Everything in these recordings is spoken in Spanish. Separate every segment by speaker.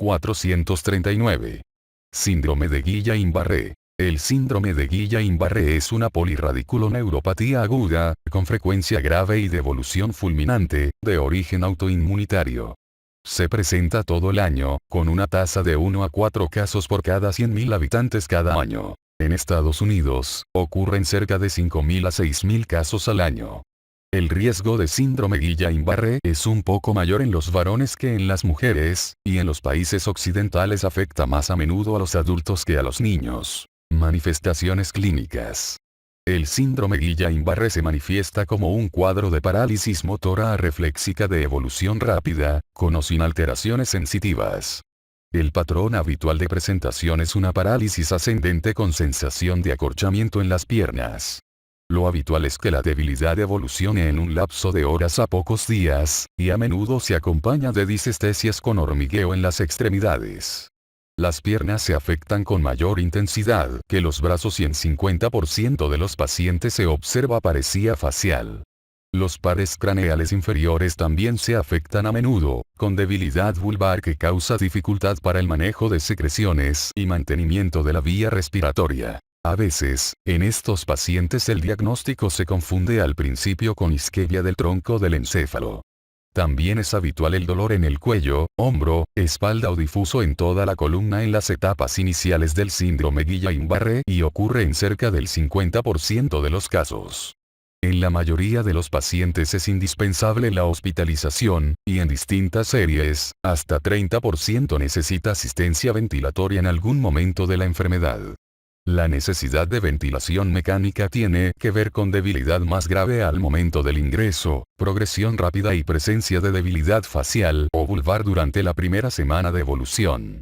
Speaker 1: 439. Síndrome de Guillain-Barré. El síndrome de Guillain-Barré es una polirradiculoneuropatía aguda, con frecuencia grave y de evolución fulminante, de origen autoinmunitario. Se presenta todo el año, con una tasa de 1 a 4 casos por cada 100.000 habitantes cada año. En Estados Unidos, ocurren cerca de 5.000 a 6.000 casos al año. El riesgo de síndrome Guillain-Barré es un poco mayor en los varones que en las mujeres, y en los países occidentales afecta más a menudo a los adultos que a los niños. Manifestaciones clínicas. El síndrome Guillain-Barré se manifiesta como un cuadro de parálisis motora reflexica de evolución rápida, con o sin alteraciones sensitivas. El patrón habitual de presentación es una parálisis ascendente con sensación de acorchamiento en las piernas. Lo habitual es que la debilidad evolucione en un lapso de horas a pocos días, y a menudo se acompaña de disestesias con hormigueo en las extremidades. Las piernas se afectan con mayor intensidad que los brazos y en 50% de los pacientes se observa paresía facial. Los pares craneales inferiores también se afectan a menudo, con debilidad vulvar que causa dificultad para el manejo de secreciones y mantenimiento de la vía respiratoria. A veces, en estos pacientes el diagnóstico se confunde al principio con isquemia del tronco del encéfalo. También es habitual el dolor en el cuello, hombro, espalda o difuso en toda la columna en las etapas iniciales del síndrome Guillain-Barré y ocurre en cerca del 50% de los casos. En la mayoría de los pacientes es indispensable la hospitalización, y en distintas series, hasta 30% necesita asistencia ventilatoria en algún momento de la enfermedad. La necesidad de ventilación mecánica tiene que ver con debilidad más grave al momento del ingreso, progresión rápida y presencia de debilidad facial o vulvar durante la primera semana de evolución.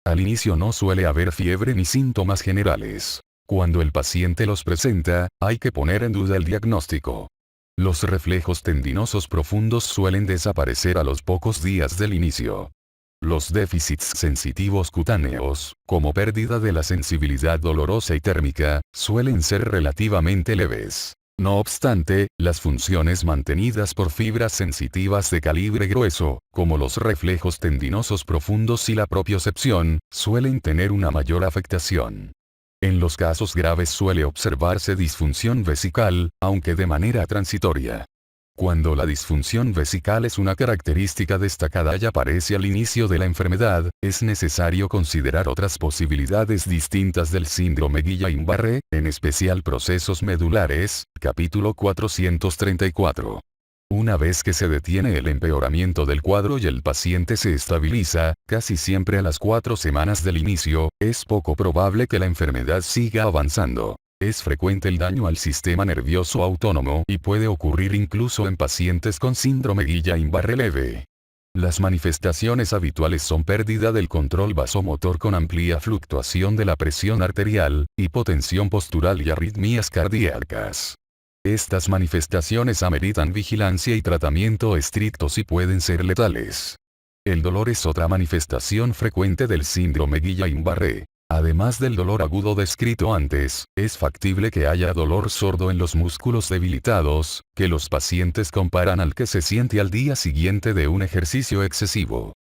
Speaker 1: Al inicio no suele haber fiebre ni síntomas generales. Cuando el paciente los presenta, hay que poner en duda el diagnóstico. Los reflejos tendinosos profundos suelen desaparecer a los pocos días del inicio. Los déficits sensitivos cutáneos, como pérdida de la sensibilidad dolorosa y térmica, suelen ser relativamente leves. No obstante, las funciones mantenidas por fibras sensitivas de calibre grueso, como los reflejos tendinosos profundos y la propiocepción, suelen tener una mayor afectación. En los casos graves suele observarse disfunción vesical, aunque de manera transitoria. Cuando la disfunción vesical es una característica destacada y aparece al inicio de la enfermedad, es necesario considerar otras posibilidades distintas del síndrome Guillain-Barré, en especial procesos medulares, capítulo 434. Una vez que se detiene el empeoramiento del cuadro y el paciente se estabiliza, casi siempre a las 4 semanas del inicio, es poco probable que la enfermedad siga avanzando. Es frecuente el daño al sistema nervioso autónomo y puede ocurrir incluso en pacientes con síndrome Guillain-Barré leve. Las manifestaciones habituales son pérdida del control vasomotor con amplia fluctuación de la presión arterial, hipotensión postural y arritmias cardíacas. Estas manifestaciones ameritan vigilancia y tratamiento estrictos y pueden ser letales. El dolor es otra manifestación frecuente del síndrome Guillain-Barré. Además del dolor agudo descrito antes, es factible que haya dolor sordo en los músculos debilitados, que los pacientes comparan al que se siente al día siguiente de un ejercicio excesivo.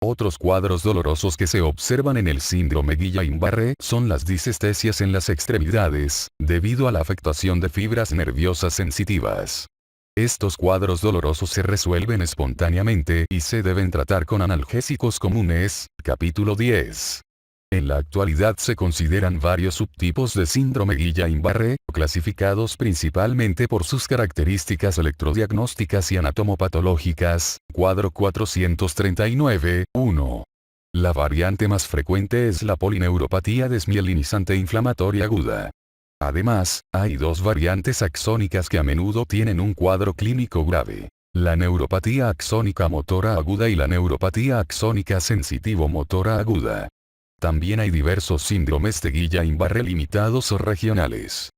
Speaker 1: Otros cuadros dolorosos que se observan en el síndrome Guillain-Barré son las disestesias en las extremidades, debido a la afectación de fibras nerviosas sensitivas. Estos cuadros dolorosos se resuelven espontáneamente y se deben tratar con analgésicos comunes, capítulo 10. En la actualidad se consideran varios subtipos de síndrome Guillain-Barré, clasificados principalmente por sus características electrodiagnósticas y anatomopatológicas, cuadro 439, 1. La variante más frecuente es la polineuropatía desmielinizante inflamatoria aguda. Además, hay dos variantes axónicas que a menudo tienen un cuadro clínico grave. La neuropatía axónica motora aguda y la neuropatía axónica sensitivo-motora aguda. También hay diversos síndromes de Guillain-Barré limitados o regionales.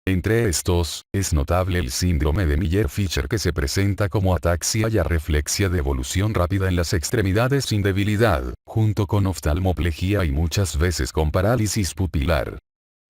Speaker 1: Entre estos, es notable el síndrome de Miller-Fisher que se presenta como ataxia y arreflexia de evolución rápida en las extremidades sin debilidad, junto con oftalmoplegia y muchas veces con parálisis pupilar.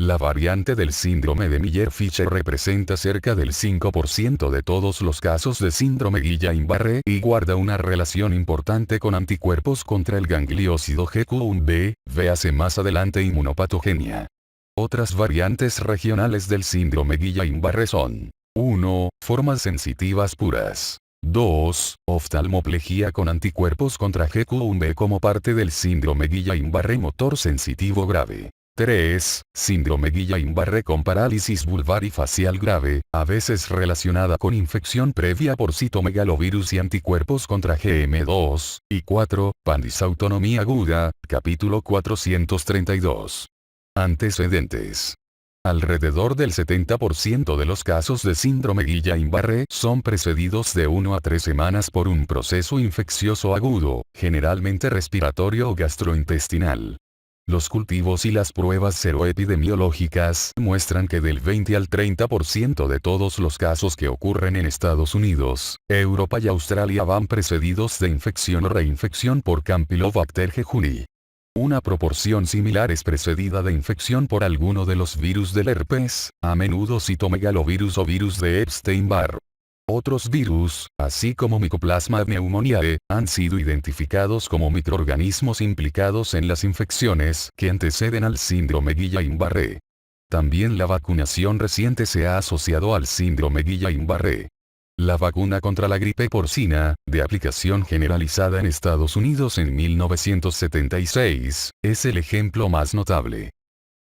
Speaker 1: La variante del síndrome de Miller-Fisher representa cerca del 5% de todos los casos de síndrome Guillain-Barré y guarda una relación importante con anticuerpos contra el gangliósido GQ1B, véase más adelante inmunopatogenia. Otras variantes regionales del síndrome Guillain-Barré son 1. Formas sensitivas puras. 2. Oftalmoplegia con anticuerpos contra GQ1B como parte del síndrome Guillain-Barré motor sensitivo grave. 3. Síndrome Guillain-Barré con parálisis vulvar y facial grave, a veces relacionada con infección previa por citomegalovirus y anticuerpos contra GM2. Y 4. Pandisautonomía aguda, capítulo 432. Antecedentes. Alrededor del 70% de los casos de síndrome Guillain-Barré son precedidos de 1 a 3 semanas por un proceso infeccioso agudo, generalmente respiratorio o gastrointestinal. Los cultivos y las pruebas seroepidemiológicas muestran que del 20 al 30% de todos los casos que ocurren en Estados Unidos, Europa y Australia van precedidos de infección o reinfección por Campylobacter jejuni. Una proporción similar es precedida de infección por alguno de los virus del herpes, a menudo citomegalovirus o virus de Epstein-Barr. Otros virus, así como Mycoplasma pneumoniae, han sido identificados como microorganismos implicados en las infecciones que anteceden al síndrome Guillain-Barré. También la vacunación reciente se ha asociado al síndrome Guillain-Barré. La vacuna contra la gripe porcina, de aplicación generalizada en Estados Unidos en 1976, es el ejemplo más notable.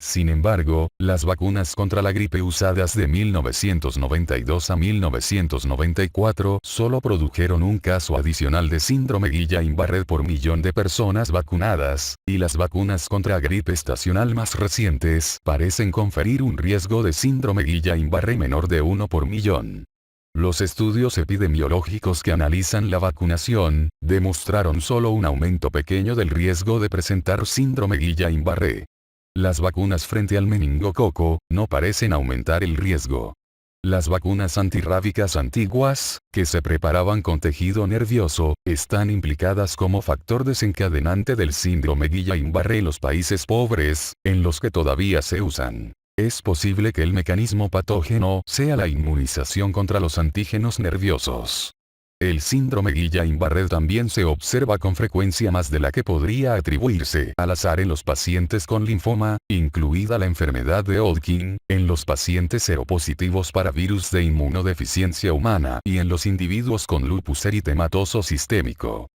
Speaker 1: Sin embargo, las vacunas contra la gripe usadas de 1992 a 1994 solo produjeron un caso adicional de síndrome Guillain-Barré por millón de personas vacunadas, y las vacunas contra gripe estacional más recientes parecen conferir un riesgo de síndrome Guillain-Barré menor de 1 por millón. Los estudios epidemiológicos que analizan la vacunación demostraron solo un aumento pequeño del riesgo de presentar síndrome Guillain-Barré. Las vacunas frente al meningococo no parecen aumentar el riesgo. Las vacunas antirrábicas antiguas, que se preparaban con tejido nervioso, están implicadas como factor desencadenante del síndrome Guillain-Barré en los países pobres, en los que todavía se usan. Es posible que el mecanismo patógeno sea la inmunización contra los antígenos nerviosos. El síndrome Guillain-Barré también se observa con frecuencia más de la que podría atribuirse al azar en los pacientes con linfoma, incluida la enfermedad de Hodgkin, en los pacientes seropositivos para virus de inmunodeficiencia humana y en los individuos con lupus eritematoso sistémico.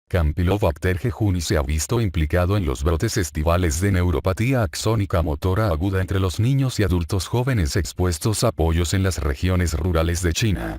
Speaker 1: Campylobacter jejuni se ha visto implicado en los brotes estivales de neuropatía axónica motora aguda entre los niños y adultos jóvenes expuestos a pollos en las regiones rurales de China.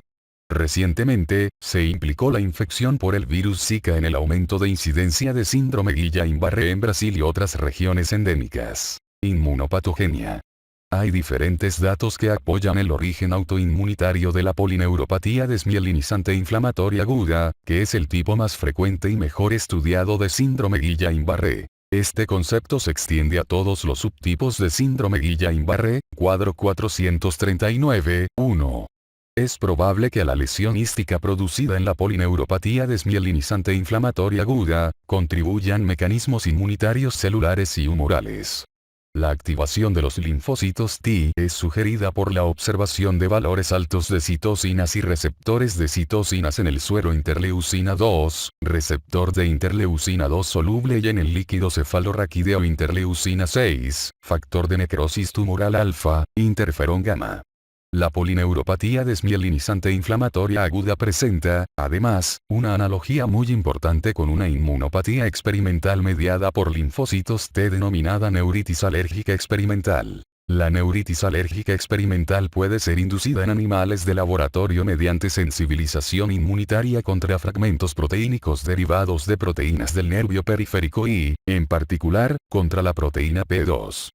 Speaker 1: Recientemente, se implicó la infección por el virus Zika en el aumento de incidencia de síndrome Guillain-Barré en Brasil y otras regiones endémicas. Inmunopatogenia. Hay diferentes datos que apoyan el origen autoinmunitario de la polineuropatía desmielinizante inflamatoria aguda, que es el tipo más frecuente y mejor estudiado de síndrome Guillain-Barré. Este concepto se extiende a todos los subtipos de síndrome Guillain-Barré, cuadro 439, 1. Es probable que a la lesión hística producida en la polineuropatía desmielinizante inflamatoria aguda, contribuyan mecanismos inmunitarios celulares y humorales. La activación de los linfocitos T es sugerida por la observación de valores altos de citocinas y receptores de citocinas en el suero interleucina 2, receptor de interleucina 2 soluble y en el líquido cefalorraquídeo interleucina 6, factor de necrosis tumoral alfa, interferón gamma. La polineuropatía desmielinizante inflamatoria aguda presenta, además, una analogía muy importante con una inmunopatía experimental mediada por linfocitos T denominada neuritis alérgica experimental. La neuritis alérgica experimental puede ser inducida en animales de laboratorio mediante sensibilización inmunitaria contra fragmentos proteínicos derivados de proteínas del nervio periférico y, en particular, contra la proteína P2.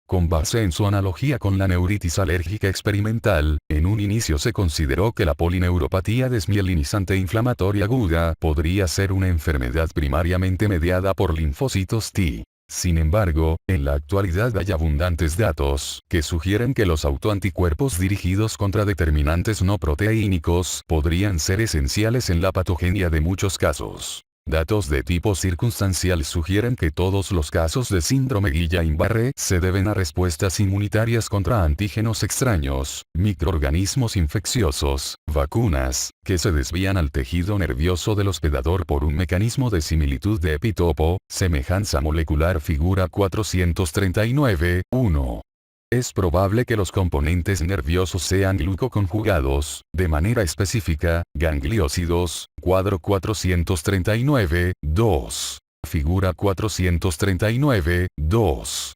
Speaker 1: Con base en su analogía con la neuritis alérgica experimental, en un inicio se consideró que la polineuropatía desmielinizante inflamatoria aguda podría ser una enfermedad primariamente mediada por linfocitos T. Sin embargo, en la actualidad hay abundantes datos que sugieren que los autoanticuerpos dirigidos contra determinantes no proteínicos podrían ser esenciales en la patogenia de muchos casos. Datos de tipo circunstancial sugieren que todos los casos de síndrome Guillain-Barré se deben a respuestas inmunitarias contra antígenos extraños, microorganismos infecciosos, vacunas, que se desvían al tejido nervioso del hospedador por un mecanismo de similitud de epitopo, semejanza molecular figura 439.1. Es probable que los componentes nerviosos sean glucoconjugados, de manera específica, gangliósidos, cuadro 439.2. Figura 439.2.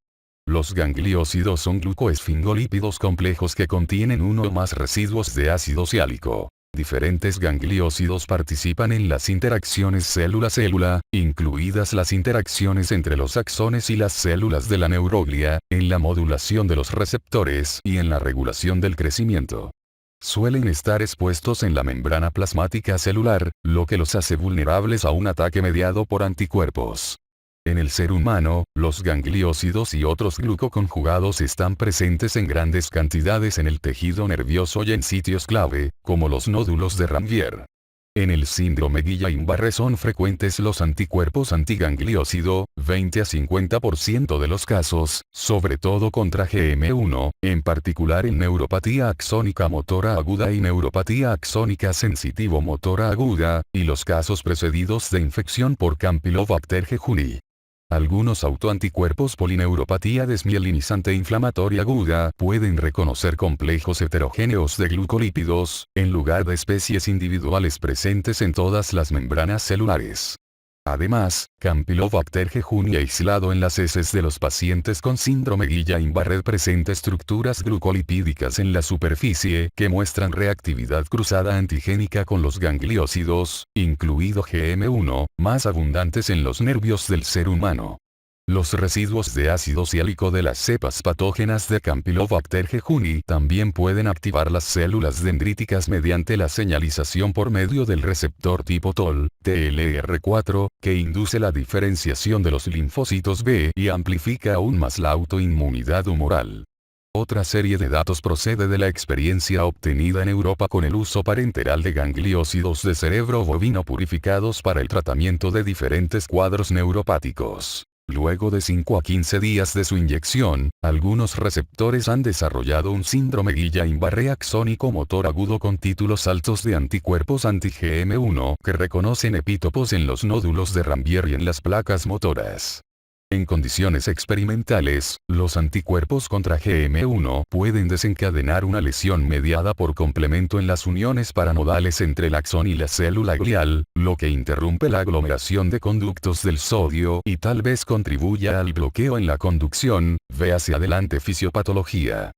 Speaker 1: Los gangliósidos son glucoesfingolípidos complejos que contienen uno o más residuos de ácido siálico. Diferentes gangliósidos participan en las interacciones célula-célula, incluidas las interacciones entre los axones y las células de la neuroglia, en la modulación de los receptores y en la regulación del crecimiento. Suelen estar expuestos en la membrana plasmática celular, lo que los hace vulnerables a un ataque mediado por anticuerpos. En el ser humano, los gangliósidos y otros glucoconjugados están presentes en grandes cantidades en el tejido nervioso y en sitios clave, como los nódulos de Ranvier. En el síndrome Guillain-Barré son frecuentes los anticuerpos antigangliósido, 20 a 50% de los casos, sobre todo contra GM1, en particular en neuropatía axónica motora aguda y neuropatía axónica sensitivo-motora aguda, y los casos precedidos de infección por Campylobacter jejuni. Algunos autoanticuerpos polineuropatía desmielinizante inflamatoria aguda pueden reconocer complejos heterogéneos de glucolípidos, en lugar de especies individuales presentes en todas las membranas celulares. Además, Campylobacter jejuni aislado en las heces de los pacientes con síndrome Guillain-Barré presenta estructuras glucolipídicas en la superficie que muestran reactividad cruzada antigénica con los gangliósidos, incluido GM1, más abundantes en los nervios del ser humano. Los residuos de ácido siálico de las cepas patógenas de Campylobacter jejuni también pueden activar las células dendríticas mediante la señalización por medio del receptor tipo TOL, TLR4, que induce la diferenciación de los linfocitos B y amplifica aún más la autoinmunidad humoral. Otra serie de datos procede de la experiencia obtenida en Europa con el uso parenteral de gangliósidos de cerebro bovino purificados para el tratamiento de diferentes cuadros neuropáticos. Luego de 5 a 15 días de su inyección, algunos receptores han desarrollado un síndrome Guillain-Barré axónico motor agudo con títulos altos de anticuerpos anti-GM1 que reconocen epítopos en los nódulos de Ranvier y en las placas motoras. En condiciones experimentales, los anticuerpos contra GM1 pueden desencadenar una lesión mediada por complemento en las uniones paranodales entre el axón y la célula glial, lo que interrumpe la aglomeración de conductos del sodio y tal vez contribuya al bloqueo en la conducción. Ve hacia adelante fisiopatología.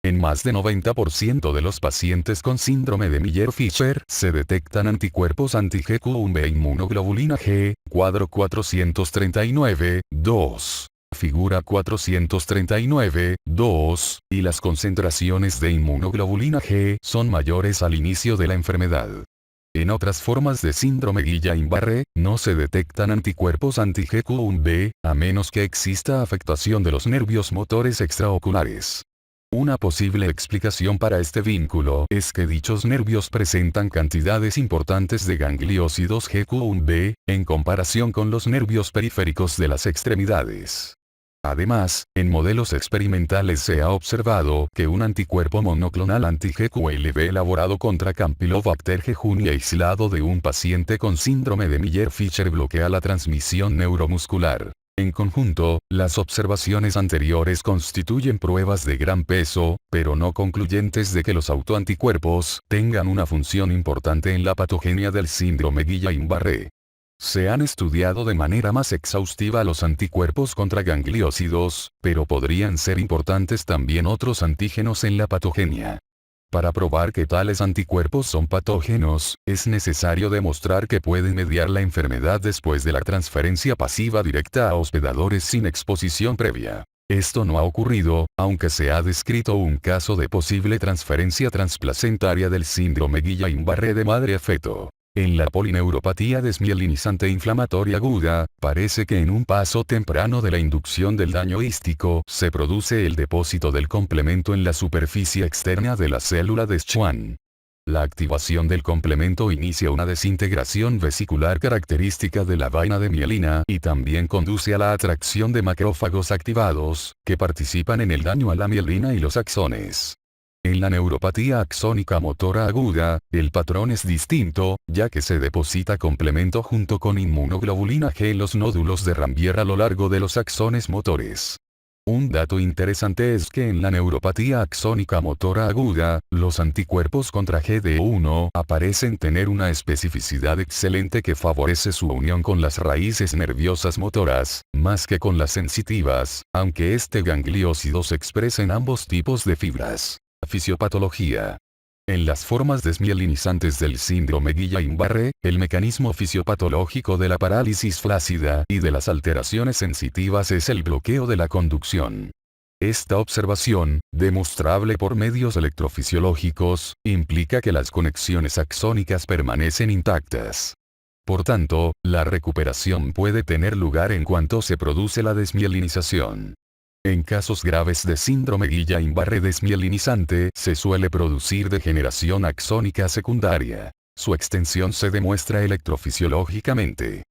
Speaker 1: En más de 90% de los pacientes con síndrome de Miller-Fisher se detectan anticuerpos anti-GQ1B inmunoglobulina G, cuadro 439.2. Figura 439.2, y las concentraciones de inmunoglobulina G son mayores al inicio de la enfermedad. En otras formas de síndrome Guillain-Barré, no se detectan anticuerpos anti-GQ1B, a menos que exista afectación de los nervios motores extraoculares. Una posible explicación para este vínculo es que dichos nervios presentan cantidades importantes de gangliósidos GQ1B, en comparación con los nervios periféricos de las extremidades. Además, en modelos experimentales se ha observado que un anticuerpo monoclonal anti-GQLB elaborado contra Campylobacter jejuni aislado de un paciente con síndrome de Miller-Fisher bloquea la transmisión neuromuscular. En conjunto, las observaciones anteriores constituyen pruebas de gran peso, pero no concluyentes de que los autoanticuerpos tengan una función importante en la patogenia del síndrome Guillain-Barré. Se han estudiado de manera más exhaustiva los anticuerpos contra gangliósidos, pero podrían ser importantes también otros antígenos en la patogenia. Para probar que tales anticuerpos son patógenos, es necesario demostrar que pueden mediar la enfermedad después de la transferencia pasiva directa a hospedadores sin exposición previa. Esto no ha ocurrido, aunque se ha descrito un caso de posible transferencia transplacentaria del síndrome Guillain-Barré de madre a feto. En la polineuropatía desmielinizante inflamatoria aguda, parece que en un paso temprano de la inducción del daño hístico se produce el depósito del complemento en la superficie externa de la célula de Schwann. La activación del complemento inicia una desintegración vesicular característica de la vaina de mielina y también conduce a la atracción de macrófagos activados, que participan en el daño a la mielina y los axones. En la neuropatía axónica motora aguda, el patrón es distinto, ya que se deposita complemento junto con inmunoglobulina G en los nódulos de Ranvier a lo largo de los axones motores. Un dato interesante es que en la neuropatía axónica motora aguda, los anticuerpos contra GD1 aparecen tener una especificidad excelente que favorece su unión con las raíces nerviosas motoras, más que con las sensitivas, aunque este gangliósido se expresa en ambos tipos de fibras. Fisiopatología. En las formas desmielinizantes del síndrome Guillain-Barré, el mecanismo fisiopatológico de la parálisis flácida y de las alteraciones sensitivas es el bloqueo de la conducción. Esta observación, demostrable por medios electrofisiológicos, implica que las conexiones axónicas permanecen intactas. Por tanto, la recuperación puede tener lugar en cuanto se produce la desmielinización. En casos graves de síndrome Guillain-Barré desmielinizante se suele producir degeneración axónica secundaria. Su extensión se demuestra electrofisiológicamente.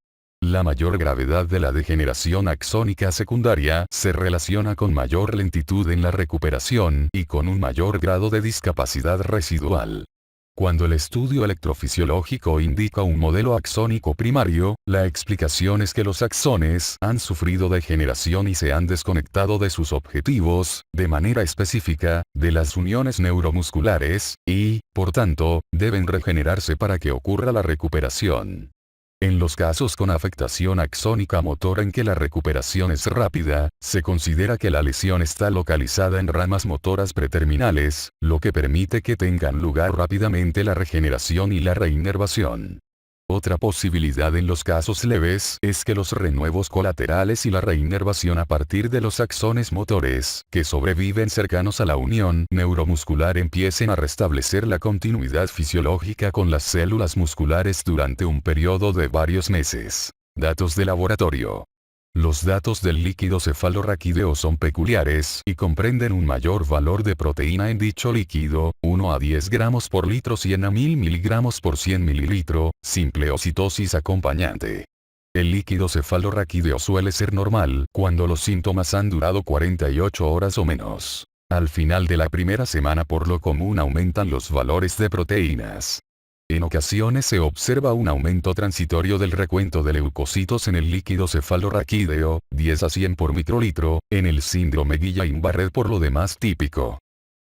Speaker 1: La mayor gravedad de la degeneración axónica secundaria se relaciona con mayor lentitud en la recuperación y con un mayor grado de discapacidad residual. Cuando el estudio electrofisiológico indica un modelo axónico primario, la explicación es que los axones han sufrido degeneración y se han desconectado de sus objetivos, de manera específica, de las uniones neuromusculares, y, por tanto, deben regenerarse para que ocurra la recuperación. En los casos con afectación axónica motora en que la recuperación es rápida, se considera que la lesión está localizada en ramas motoras preterminales, lo que permite que tengan lugar rápidamente la regeneración y la reinervación. Otra posibilidad en los casos leves es que los renuevos colaterales y la reinervación a partir de los axones motores, que sobreviven cercanos a la unión neuromuscular, empiecen a restablecer la continuidad fisiológica con las células musculares durante un periodo de varios meses. Datos de laboratorio. Los datos del líquido cefalorraquídeo son peculiares y comprenden un mayor valor de proteína en dicho líquido, 1 a 10 gramos por litro 100 a 1000 miligramos por 100 mililitro, sin pleocitosis acompañante. El líquido cefalorraquídeo suele ser normal cuando los síntomas han durado 48 horas o menos. Al final de la primera semana por lo común aumentan los valores de proteínas. En ocasiones se observa un aumento transitorio del recuento de leucocitos en el líquido cefalorraquídeo, 10 a 100 por microlitro, en el síndrome Guillain-Barré por lo demás típico.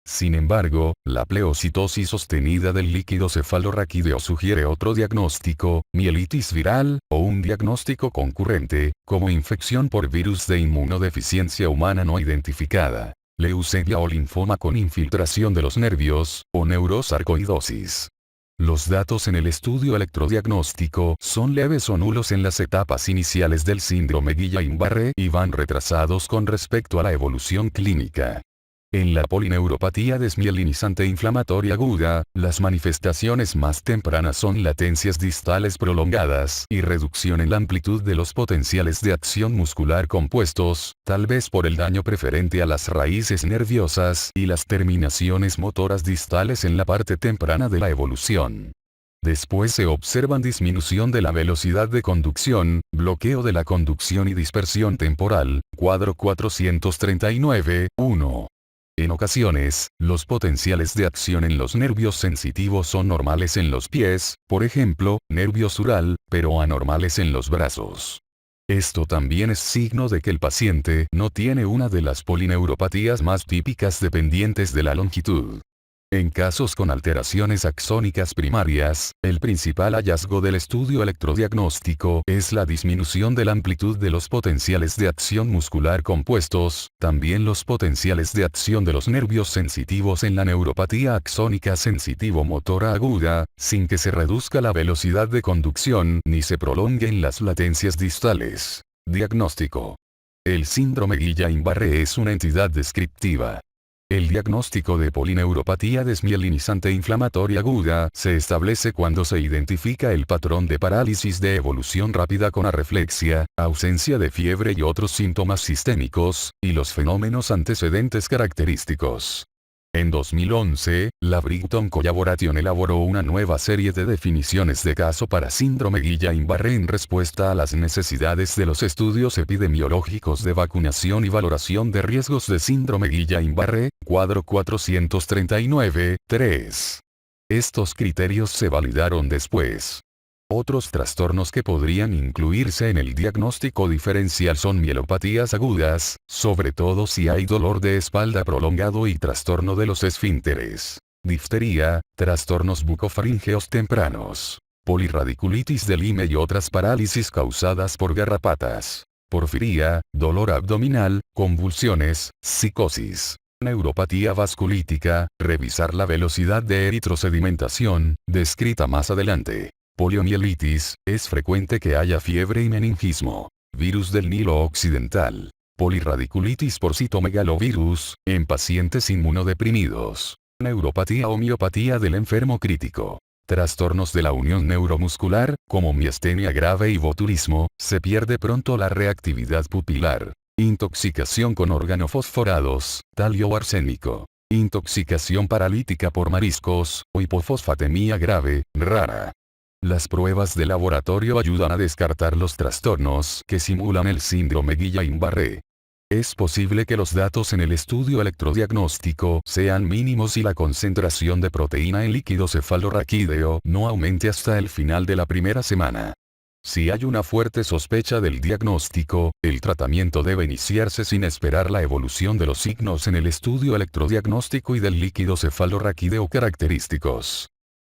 Speaker 1: Sin embargo, la pleocitosis sostenida del líquido cefalorraquídeo sugiere otro diagnóstico, mielitis viral, o un diagnóstico concurrente, como infección por virus de inmunodeficiencia humana no identificada, leucemia o linfoma con infiltración de los nervios, o neurosarcoidosis. Los datos en el estudio electrodiagnóstico son leves o nulos en las etapas iniciales del síndrome Guillain-Barré y van retrasados con respecto a la evolución clínica. En la polineuropatía desmielinizante inflamatoria aguda, las manifestaciones más tempranas son latencias distales prolongadas y reducción en la amplitud de los potenciales de acción muscular compuestos, tal vez por el daño preferente a las raíces nerviosas y las terminaciones motoras distales en la parte temprana de la evolución. Después se observan disminución de la velocidad de conducción, bloqueo de la conducción y dispersión temporal, cuadro 439, 1. En ocasiones, los potenciales de acción en los nervios sensitivos son normales en los pies, por ejemplo, nervio sural, pero anormales en los brazos. Esto también es signo de que el paciente no tiene una de las polineuropatías más típicas dependientes de la longitud. En casos con alteraciones axónicas primarias, el principal hallazgo del estudio electrodiagnóstico es la disminución de la amplitud de los potenciales de acción muscular compuestos, también los potenciales de acción de los nervios sensitivos en la neuropatía axónica sensitivo-motora aguda, sin que se reduzca la velocidad de conducción ni se prolonguen las latencias distales. Diagnóstico. El síndrome Guillain-Barré es una entidad descriptiva. El diagnóstico de polineuropatía desmielinizante inflamatoria aguda se establece cuando se identifica el patrón de parálisis de evolución rápida con arreflexia, ausencia de fiebre y otros síntomas sistémicos, y los fenómenos antecedentes característicos. En 2011, la Brighton Collaboration elaboró una nueva serie de definiciones de caso para síndrome Guillain-Barré en respuesta a las necesidades de los estudios epidemiológicos de vacunación y valoración de riesgos de síndrome Guillain-Barré, cuadro 439, 3. Estos criterios se validaron después. Otros trastornos que podrían incluirse en el diagnóstico diferencial son mielopatías agudas, sobre todo si hay dolor de espalda prolongado y trastorno de los esfínteres, difteria, trastornos bucofaringeos tempranos, polirradiculitis del Lyme y otras parálisis causadas por garrapatas, porfiría, dolor abdominal, convulsiones, psicosis. Neuropatía vasculítica, revisar la velocidad de eritrosedimentación, descrita más adelante. Poliomielitis, es frecuente que haya fiebre y meningismo. Virus del Nilo Occidental. Polirradiculitis por citomegalovirus, en pacientes inmunodeprimidos. Neuropatía o miopatía del enfermo crítico. Trastornos de la unión neuromuscular, como miastenia grave y botulismo, se pierde pronto la reactividad pupilar. Intoxicación con organofosforados, talio o arsénico. Intoxicación paralítica por mariscos, o hipofosfatemia grave, rara. Las pruebas de laboratorio ayudan a descartar los trastornos que simulan el síndrome Guillain-Barré. Es posible que los datos en el estudio electrodiagnóstico sean mínimos y la concentración de proteína en líquido cefalorraquídeo no aumente hasta el final de la primera semana. Si hay una fuerte sospecha del diagnóstico, el tratamiento debe iniciarse sin esperar la evolución de los signos en el estudio electrodiagnóstico y del líquido cefalorraquídeo característicos.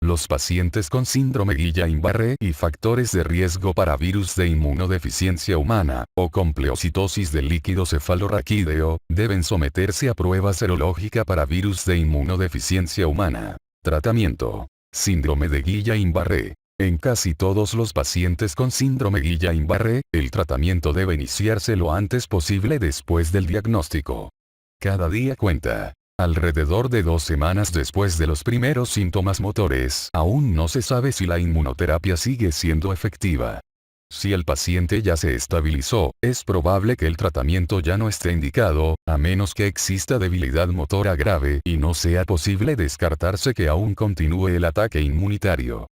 Speaker 1: Los pacientes con síndrome Guillain-Barré y factores de riesgo para virus de inmunodeficiencia humana, o con pleocitosis del líquido cefalorraquídeo, deben someterse a prueba serológica para virus de inmunodeficiencia humana. Tratamiento. Síndrome de Guillain-Barré. En casi todos los pacientes con síndrome Guillain-Barré, el tratamiento debe iniciarse lo antes posible después del diagnóstico. Cada día cuenta. Alrededor de 2 semanas después de los primeros síntomas motores, aún no se sabe si la inmunoterapia sigue siendo efectiva. Si el paciente ya se estabilizó, es probable que el tratamiento ya no esté indicado, a menos que exista debilidad motora grave y no sea posible descartarse que aún continúe el ataque inmunitario.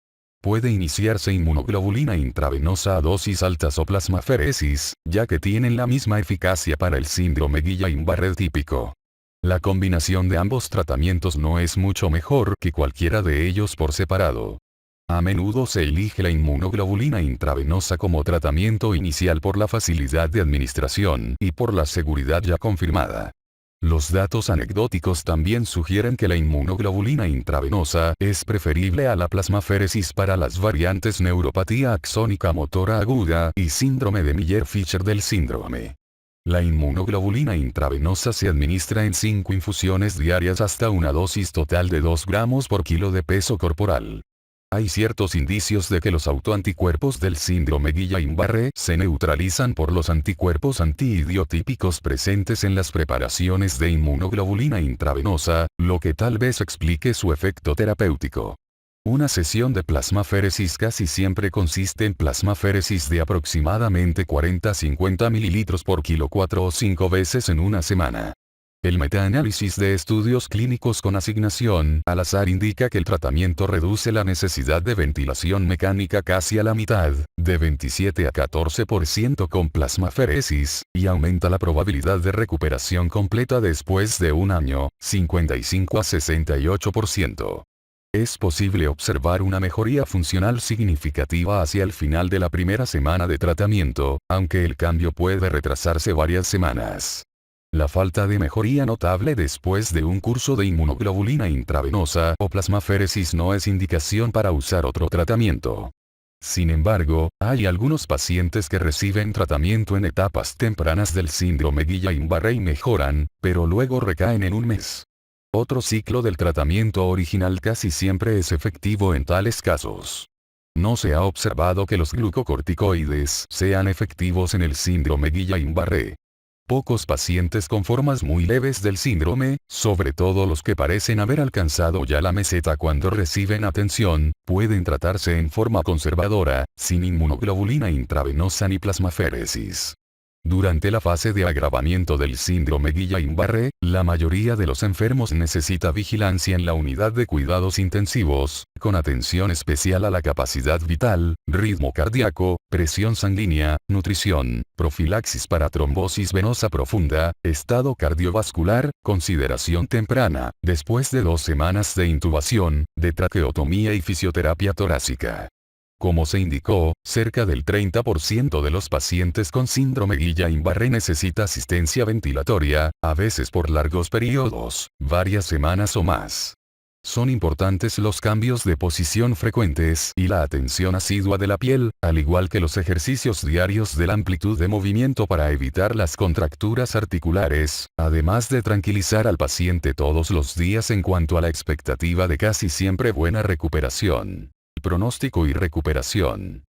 Speaker 1: Puede iniciarse inmunoglobulina intravenosa a dosis altas o plasmaferesis, ya que tienen la misma eficacia para el síndrome Guillain-Barré típico. La combinación de ambos tratamientos no es mucho mejor que cualquiera de ellos por separado. A menudo se elige la inmunoglobulina intravenosa como tratamiento inicial por la facilidad de administración y por la seguridad ya confirmada. Los datos anecdóticos también sugieren que la inmunoglobulina intravenosa es preferible a la plasmaferesis para las variantes neuropatía axónica motora aguda y síndrome de Miller-Fisher del síndrome. La inmunoglobulina intravenosa se administra en 5 infusiones diarias hasta una dosis total de 2 gramos por kilo de peso corporal. Hay ciertos indicios de que los autoanticuerpos del síndrome Guillain-Barré se neutralizan por los anticuerpos antiidiotípicos presentes en las preparaciones de inmunoglobulina intravenosa, lo que tal vez explique su efecto terapéutico. Una sesión de plasmaferesis casi siempre consiste en plasmaferesis de aproximadamente 40-50 ml por kilo 4 o 5 veces en una semana. El metaanálisis de estudios clínicos con asignación al azar indica que el tratamiento reduce la necesidad de ventilación mecánica casi a la mitad, de 27 a 14% con plasmaferesis, y aumenta la probabilidad de recuperación completa después de un año, 55 a 68%. Es posible observar una mejoría funcional significativa hacia el final de la primera semana de tratamiento, aunque el cambio puede retrasarse varias semanas. La falta de mejoría notable después de un curso de inmunoglobulina intravenosa o plasmaferesis no es indicación para usar otro tratamiento. Sin embargo, hay algunos pacientes que reciben tratamiento en etapas tempranas del síndrome Guillain-Barré y mejoran, pero luego recaen en un mes. Otro ciclo del tratamiento original casi siempre es efectivo en tales casos. No se ha observado que los glucocorticoides sean efectivos en el síndrome Guillain-Barré. Pocos pacientes con formas muy leves del síndrome, sobre todo los que parecen haber alcanzado ya la meseta cuando reciben atención, pueden tratarse en forma conservadora, sin inmunoglobulina intravenosa ni plasmaferesis. Durante la fase de agravamiento del síndrome Guillain-Barré, la mayoría de los enfermos necesita vigilancia en la unidad de cuidados intensivos, con atención especial a la capacidad vital, ritmo cardíaco, presión sanguínea, nutrición, profilaxis para trombosis venosa profunda, estado cardiovascular, consideración temprana, después de 2 semanas de intubación, de traqueotomía y fisioterapia torácica. Como se indicó, cerca del 30% de los pacientes con síndrome Guillain-Barré necesita asistencia ventilatoria, a veces por largos periodos, varias semanas o más. Son importantes los cambios de posición frecuentes y la atención asidua de la piel, al igual que los ejercicios diarios de la amplitud de movimiento para evitar las contracturas articulares, además de tranquilizar al paciente todos los días en cuanto a la expectativa de casi siempre buena recuperación. Pronóstico y recuperación.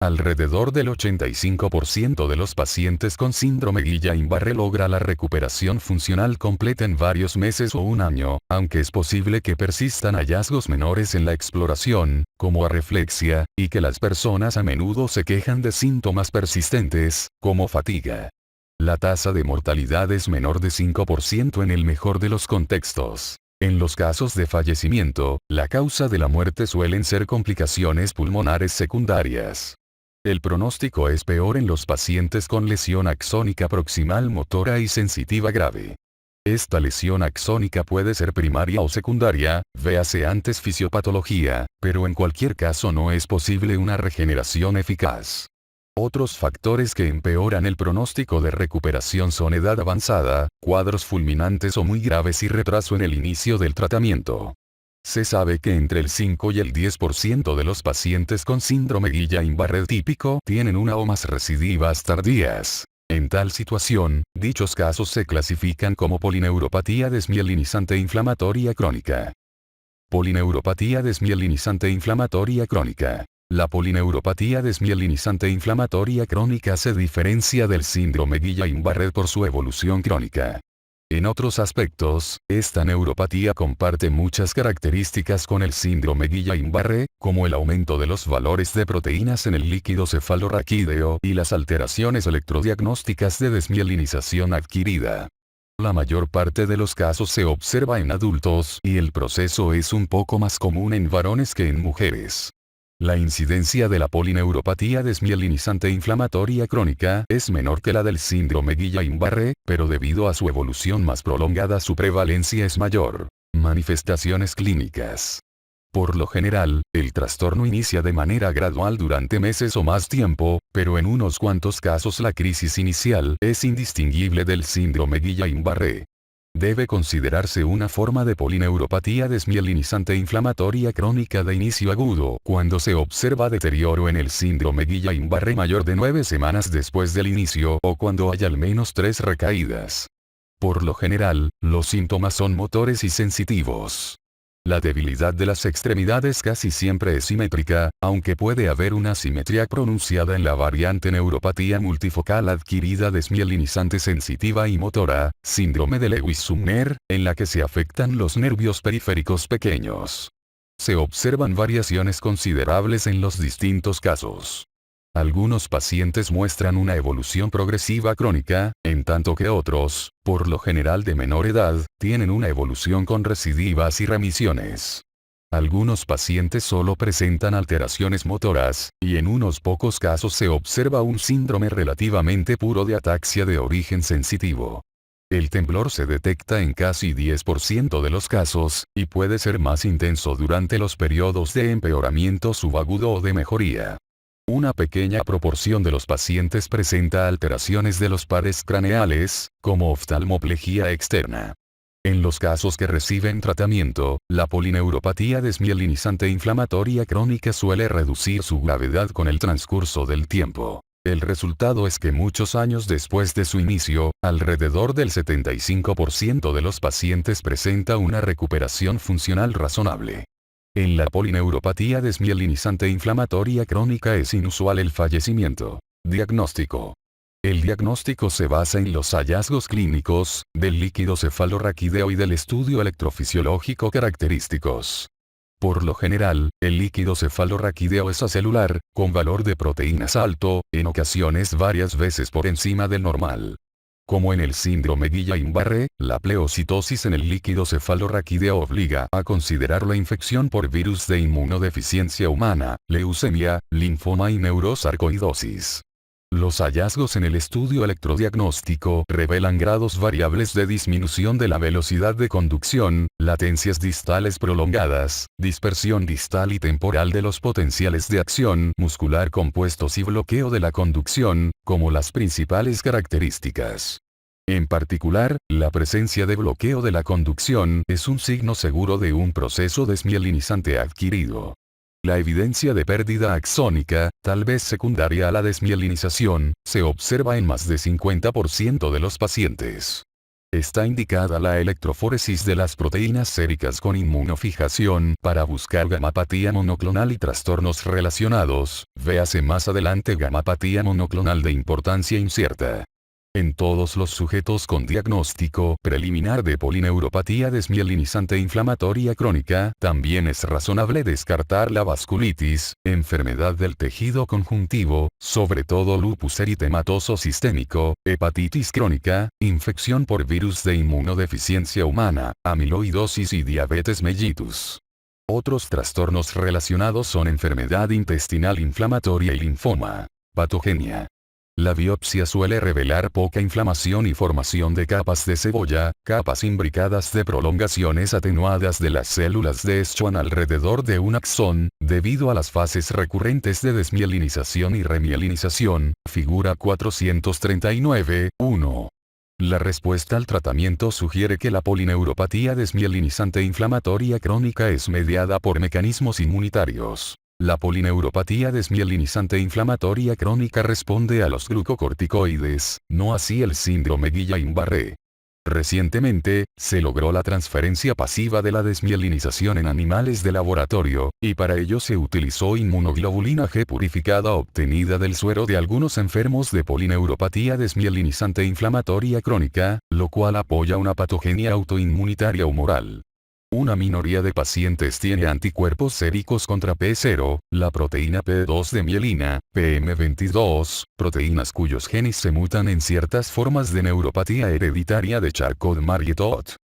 Speaker 1: Alrededor del 85% de los pacientes con síndrome Guillain-Barré logra la recuperación funcional completa en varios meses o un año, aunque es posible que persistan hallazgos menores en la exploración, como areflexia, y que las personas a menudo se quejan de síntomas persistentes, como fatiga. La tasa de mortalidad es menor de 5% en el mejor de los contextos. En los casos de fallecimiento, la causa de la muerte suelen ser complicaciones pulmonares secundarias. El pronóstico es peor en los pacientes con lesión axónica proximal motora y sensitiva grave. Esta lesión axónica puede ser primaria o secundaria, véase antes fisiopatología, pero en cualquier caso no es posible una regeneración eficaz. Otros factores que empeoran el pronóstico de recuperación son edad avanzada, cuadros fulminantes o muy graves y retraso en el inicio del tratamiento. Se sabe que entre el 5 y el 10% de los pacientes con síndrome Guillain-Barré típico tienen una o más recidivas tardías. En tal situación, dichos casos se clasifican como polineuropatía desmielinizante inflamatoria crónica. Polineuropatía desmielinizante inflamatoria crónica. La polineuropatía desmielinizante inflamatoria crónica se diferencia del síndrome Guillain-Barré por su evolución crónica. En otros aspectos, esta neuropatía comparte muchas características con el síndrome Guillain-Barré, como el aumento de los valores de proteínas en el líquido cefalorraquídeo y las alteraciones electrodiagnósticas de desmielinización adquirida. La mayor parte de los casos se observa en adultos y el proceso es un poco más común en varones que en mujeres. La incidencia de la polineuropatía desmielinizante inflamatoria crónica es menor que la del síndrome Guillain-Barré, pero debido a su evolución más prolongada su prevalencia es mayor. Manifestaciones clínicas. Por lo general, el trastorno inicia de manera gradual durante meses o más tiempo, pero en unos cuantos casos la crisis inicial es indistinguible del síndrome Guillain-Barré. Debe considerarse una forma de polineuropatía desmielinizante inflamatoria crónica de inicio agudo cuando se observa deterioro en el síndrome Guillain-Barré mayor de 9 semanas después del inicio o cuando hay al menos 3 recaídas. Por lo general, los síntomas son motores y sensitivos. La debilidad de las extremidades casi siempre es simétrica, aunque puede haber una asimetría pronunciada en la variante neuropatía multifocal adquirida desmielinizante sensitiva y motora, síndrome de Lewis-Sumner, en la que se afectan los nervios periféricos pequeños. Se observan variaciones considerables en los distintos casos. Algunos pacientes muestran una evolución progresiva crónica, en tanto que otros, por lo general de menor edad, tienen una evolución con recidivas y remisiones. Algunos pacientes solo presentan alteraciones motoras, y en unos pocos casos se observa un síndrome relativamente puro de ataxia de origen sensitivo. El temblor se detecta en casi 10% de los casos, y puede ser más intenso durante los periodos de empeoramiento subagudo o de mejoría. Una pequeña proporción de los pacientes presenta alteraciones de los pares craneales, como oftalmoplegia externa. En los casos que reciben tratamiento, la polineuropatía desmielinizante inflamatoria crónica suele reducir su gravedad con el transcurso del tiempo. El resultado es que muchos años después de su inicio, alrededor del 75% de los pacientes presenta una recuperación funcional razonable. En la polineuropatía desmielinizante inflamatoria crónica es inusual el fallecimiento. Diagnóstico. El diagnóstico se basa en los hallazgos clínicos, del líquido cefalorraquídeo y del estudio electrofisiológico característicos. Por lo general, el líquido cefalorraquídeo es acelular, con valor de proteínas alto, en ocasiones varias veces por encima del normal. Como en el síndrome Guillain-Barré, la pleocitosis en el líquido cefalorraquídeo obliga a considerar la infección por virus de inmunodeficiencia humana, leucemia, linfoma y neurosarcoidosis. Los hallazgos en el estudio electrodiagnóstico revelan grados variables de disminución de la velocidad de conducción, latencias distales prolongadas, dispersión distal y temporal de los potenciales de acción muscular compuestos y bloqueo de la conducción, como las principales características. En particular, la presencia de bloqueo de la conducción es un signo seguro de un proceso desmielinizante adquirido. La evidencia de pérdida axónica, tal vez secundaria a la desmielinización, se observa en más de 50% de los pacientes. Está indicada la electroforesis de las proteínas séricas con inmunofijación para buscar gamapatía monoclonal y trastornos relacionados, véase más adelante gamapatía monoclonal de importancia incierta. En todos los sujetos con diagnóstico preliminar de polineuropatía desmielinizante inflamatoria crónica, también es razonable descartar la vasculitis, enfermedad del tejido conjuntivo, sobre todo lupus eritematoso sistémico, hepatitis crónica, infección por virus de inmunodeficiencia humana, amiloidosis y diabetes mellitus. Otros trastornos relacionados son enfermedad intestinal inflamatoria y linfoma. Patogenia. La biopsia suele revelar poca inflamación y formación de capas de cebolla, capas imbricadas de prolongaciones atenuadas de las células de Schwann alrededor de un axón, debido a las fases recurrentes de desmielinización y remielinización, figura 439.1. La respuesta al tratamiento sugiere que la polineuropatía desmielinizante inflamatoria crónica es mediada por mecanismos inmunitarios. La polineuropatía desmielinizante inflamatoria crónica responde a los glucocorticoides, no así el síndrome Guillain-Barré. Recientemente, se logró la transferencia pasiva de la desmielinización en animales de laboratorio, y para ello se utilizó inmunoglobulina G purificada obtenida del suero de algunos enfermos de polineuropatía desmielinizante inflamatoria crónica, lo cual apoya una patogenia autoinmunitaria humoral. Una minoría de pacientes tiene anticuerpos séricos contra P0, la proteína P2 de mielina, PM22, proteínas cuyos genes se mutan en ciertas formas de neuropatía hereditaria de Charcot-Marie-Tooth.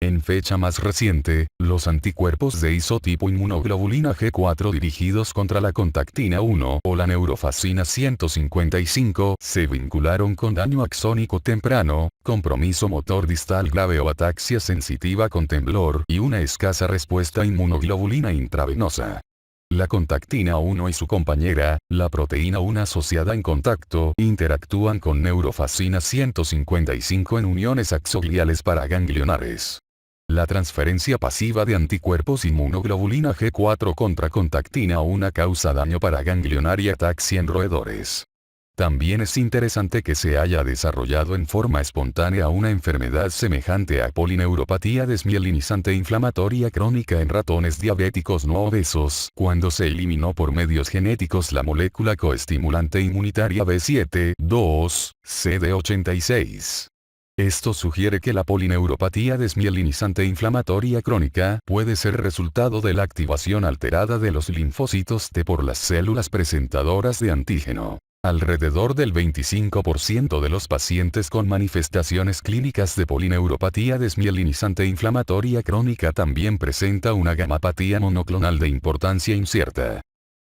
Speaker 1: En fecha más reciente, los anticuerpos de isotipo inmunoglobulina G4 dirigidos contra la contactina 1 o la neurofacina 155 se vincularon con daño axónico temprano, compromiso motor distal grave o ataxia sensitiva con temblor y una escasa respuesta a inmunoglobulina intravenosa. La contactina 1 y su compañera, la proteína 1 asociada en contacto, interactúan con neurofacina 155 en uniones axogliales paraganglionares. La transferencia pasiva de anticuerpos inmunoglobulina G4 contra contactina 1 causa daño paraganglionar y ataxia en roedores. También es interesante que se haya desarrollado en forma espontánea una enfermedad semejante a polineuropatía desmielinizante inflamatoria crónica en ratones diabéticos no obesos, cuando se eliminó por medios genéticos la molécula coestimulante inmunitaria B7-2, CD86. Esto sugiere que la polineuropatía desmielinizante inflamatoria crónica puede ser resultado de la activación alterada de los linfocitos T por las células presentadoras de antígeno. Alrededor del 25% de los pacientes con manifestaciones clínicas de polineuropatía desmielinizante inflamatoria crónica también presenta una gamapatía monoclonal de importancia incierta.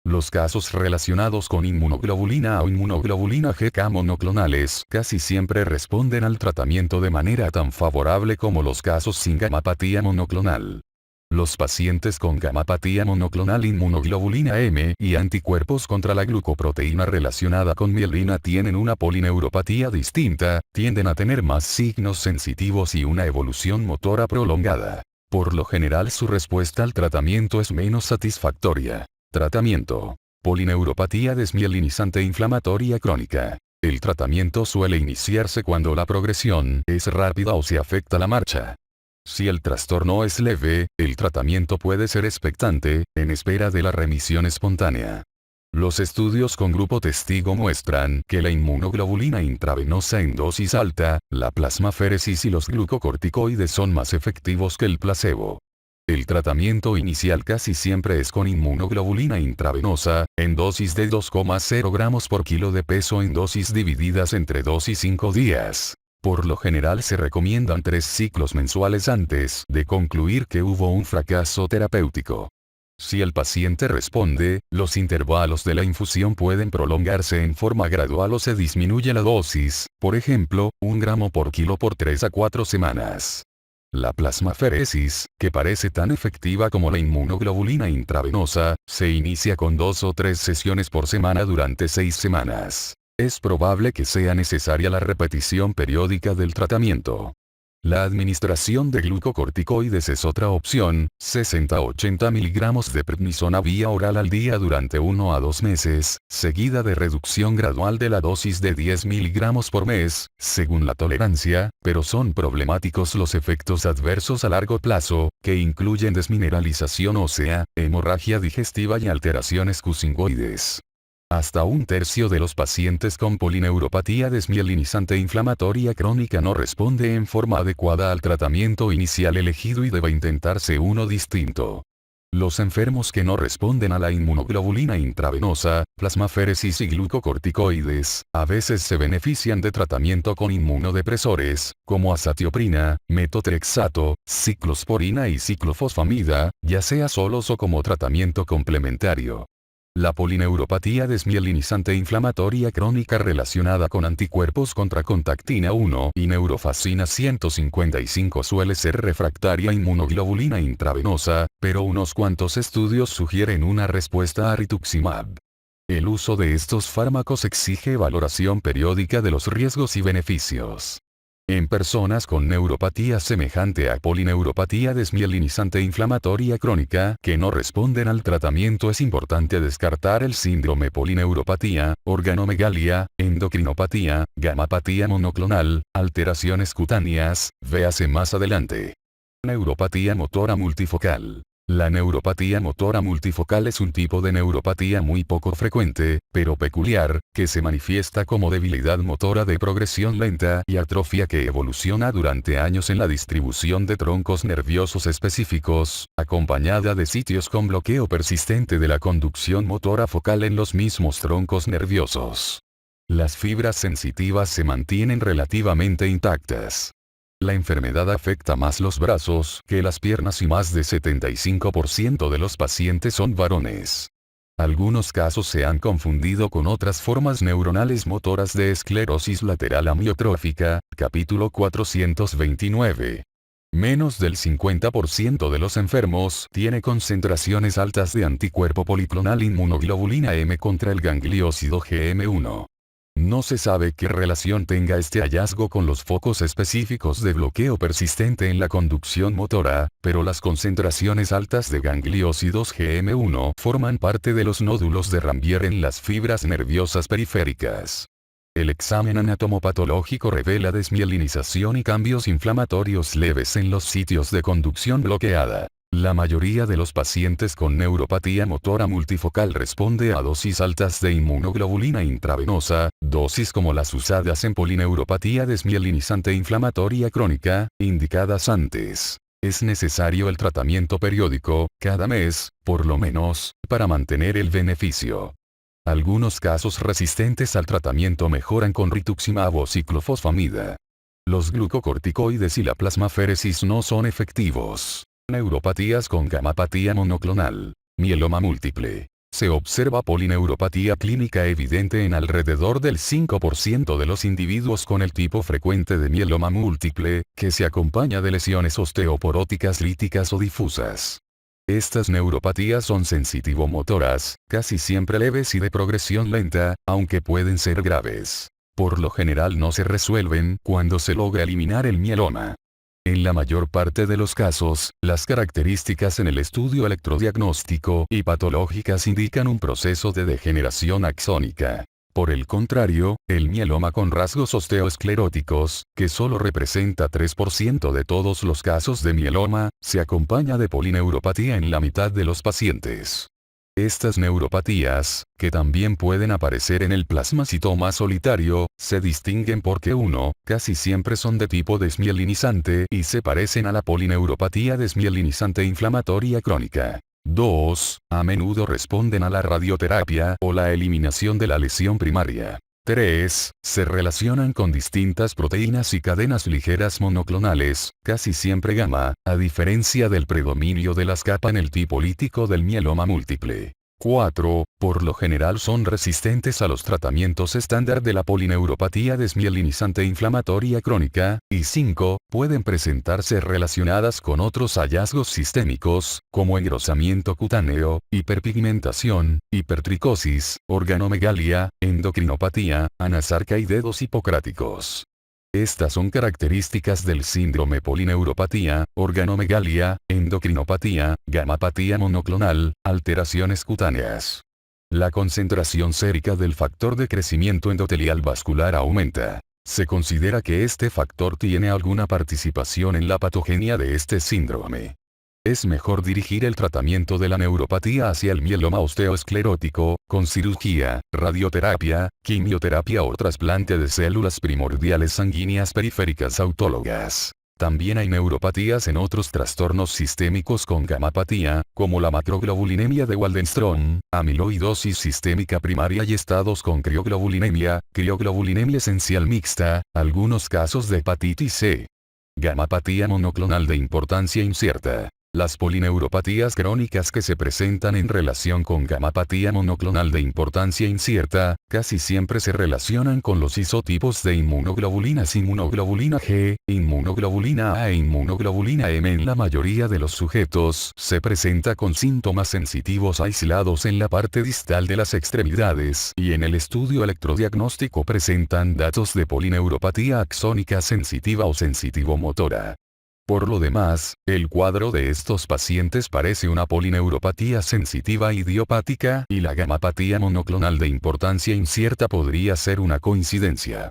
Speaker 1: Los casos relacionados con inmunoglobulina o inmunoglobulina GK monoclonales casi siempre responden al tratamiento de manera tan favorable como los casos sin gamapatía monoclonal. Los pacientes con gamapatía monoclonal inmunoglobulina M y anticuerpos contra la glucoproteína relacionada con mielina tienen una polineuropatía distinta, tienden a tener más signos sensitivos y una evolución motora prolongada. Por lo general su respuesta al tratamiento es menos satisfactoria. Tratamiento. Polineuropatía desmielinizante inflamatoria crónica. El tratamiento suele iniciarse cuando la progresión es rápida o se afecta la marcha. Si el trastorno es leve, el tratamiento puede ser expectante, en espera de la remisión espontánea. Los estudios con grupo testigo muestran que la inmunoglobulina intravenosa en dosis alta, la plasmaféresis y los glucocorticoides son más efectivos que el placebo. El tratamiento inicial casi siempre es con inmunoglobulina intravenosa, en dosis de 2,0 gramos por kilo de peso en dosis divididas entre 2 y 5 días. Por lo general se recomiendan 3 ciclos mensuales antes de concluir que hubo un fracaso terapéutico. Si el paciente responde, los intervalos de la infusión pueden prolongarse en forma gradual o se disminuye la dosis, por ejemplo, 1 gramo por kilo por 3 a 4 semanas. La plasmaferesis, que parece tan efectiva como la inmunoglobulina intravenosa, se inicia con 2 o 3 sesiones por semana durante 6 semanas. Es probable que sea necesaria la repetición periódica del tratamiento. La administración de glucocorticoides es otra opción, 60-80 miligramos de prednisona vía oral al día durante 1 a 2 meses, seguida de reducción gradual de la dosis de 10 miligramos por mes, según la tolerancia, pero son problemáticos los efectos adversos a largo plazo, que incluyen desmineralización ósea, hemorragia digestiva y alteraciones cusingoides. Hasta 1/3 de los pacientes con polineuropatía desmielinizante inflamatoria crónica no responde en forma adecuada al tratamiento inicial elegido y debe intentarse uno distinto. Los enfermos que no responden a la inmunoglobulina intravenosa, plasmaferesis y glucocorticoides, a veces se benefician de tratamiento con inmunodepresores, como azatioprina, metotrexato, ciclosporina y ciclofosfamida, ya sea solos o como tratamiento complementario. La polineuropatía desmielinizante inflamatoria crónica relacionada con anticuerpos contra contactina 1 y neurofacina 155 suele ser refractaria a inmunoglobulina intravenosa, pero unos cuantos estudios sugieren una respuesta a rituximab. El uso de estos fármacos exige valoración periódica de los riesgos y beneficios. En personas con neuropatía semejante a polineuropatía desmielinizante inflamatoria crónica que no responden al tratamiento es importante descartar el síndrome polineuropatía, organomegalia, endocrinopatía, gamapatía monoclonal, alteraciones cutáneas, véase más adelante. Neuropatía motora multifocal. La neuropatía motora multifocal es un tipo de neuropatía muy poco frecuente, pero peculiar, que se manifiesta como debilidad motora de progresión lenta y atrofia que evoluciona durante años en la distribución de troncos nerviosos específicos, acompañada de sitios con bloqueo persistente de la conducción motora focal en los mismos troncos nerviosos. Las fibras sensitivas se mantienen relativamente intactas. La enfermedad afecta más los brazos que las piernas y más de 75% de los pacientes son varones. Algunos casos se han confundido con otras formas neuronales motoras de esclerosis lateral amiotrófica, capítulo 429. Menos del 50% de los enfermos tiene concentraciones altas de anticuerpo policlonal inmunoglobulina M contra el gangliósido GM1. No se sabe qué relación tenga este hallazgo con los focos específicos de bloqueo persistente en la conducción motora, pero las concentraciones altas de gangliósidos GM1 forman parte de los nódulos de Ranvier en las fibras nerviosas periféricas. El examen anatomopatológico revela desmielinización y cambios inflamatorios leves en los sitios de conducción bloqueada. La mayoría de los pacientes con neuropatía motora multifocal responde a dosis altas de inmunoglobulina intravenosa, dosis como las usadas en polineuropatía desmielinizante inflamatoria crónica, indicadas antes. Es necesario el tratamiento periódico, cada mes, por lo menos, para mantener el beneficio. Algunos casos resistentes al tratamiento mejoran con rituximab o ciclofosfamida. Los glucocorticoides y la plasmaferesis no son efectivos. Neuropatías con gamapatía monoclonal. Mieloma múltiple. Se observa polineuropatía clínica evidente en alrededor del 5% de los individuos con el tipo frecuente de mieloma múltiple, que se acompaña de lesiones osteoporóticas líticas o difusas. Estas neuropatías son sensitivo-motoras, casi siempre leves y de progresión lenta, aunque pueden ser graves. Por lo general no se resuelven cuando se logra eliminar el mieloma. En la mayor parte de los casos, las características en el estudio electrodiagnóstico y patológicas indican un proceso de degeneración axónica. Por el contrario, el mieloma con rasgos osteoescleróticos, que solo representa 3% de todos los casos de mieloma, se acompaña de polineuropatía en la mitad de los pacientes. Estas neuropatías, que también pueden aparecer en el plasmacitoma solitario, se distinguen porque 1, casi siempre son de tipo desmielinizante y se parecen a la polineuropatía desmielinizante inflamatoria crónica. 2, a menudo responden a la radioterapia o la eliminación de la lesión primaria. 3. Se relacionan con distintas proteínas y cadenas ligeras monoclonales, casi siempre gamma, a diferencia del predominio de las kappa en el tipo lítico del mieloma múltiple. 4. Por lo general son resistentes a los tratamientos estándar de la polineuropatía desmielinizante inflamatoria crónica, y 5. Pueden presentarse relacionadas con otros hallazgos sistémicos, como engrosamiento cutáneo, hiperpigmentación, hipertricosis, organomegalia, endocrinopatía, anasarca y dedos hipocráticos. Estas son características del síndrome polineuropatía, organomegalia, endocrinopatía, gamapatía monoclonal, alteraciones cutáneas. La concentración sérica del factor de crecimiento endotelial vascular aumenta. Se considera que este factor tiene alguna participación en la patogenia de este síndrome. Es mejor dirigir el tratamiento de la neuropatía hacia el mieloma osteoesclerótico, con cirugía, radioterapia, quimioterapia o trasplante de células primordiales sanguíneas periféricas autólogas. También hay neuropatías en otros trastornos sistémicos con gamapatía, como la macroglobulinemia de Waldenström, amiloidosis sistémica primaria y estados con crioglobulinemia esencial mixta, algunos casos de hepatitis C. Gamapatía monoclonal de importancia incierta. Las polineuropatías crónicas que se presentan en relación con gamapatía monoclonal de importancia incierta, casi siempre se relacionan con los isotipos de inmunoglobulinas inmunoglobulina G, inmunoglobulina A e inmunoglobulina M. En la mayoría de los sujetos se presenta con síntomas sensitivos aislados en la parte distal de las extremidades y en el estudio electrodiagnóstico presentan datos de polineuropatía axónica sensitiva o sensitivo-motora. Por lo demás, el cuadro de estos pacientes parece una polineuropatía sensitiva idiopática y la gamapatía monoclonal de importancia incierta podría ser una coincidencia.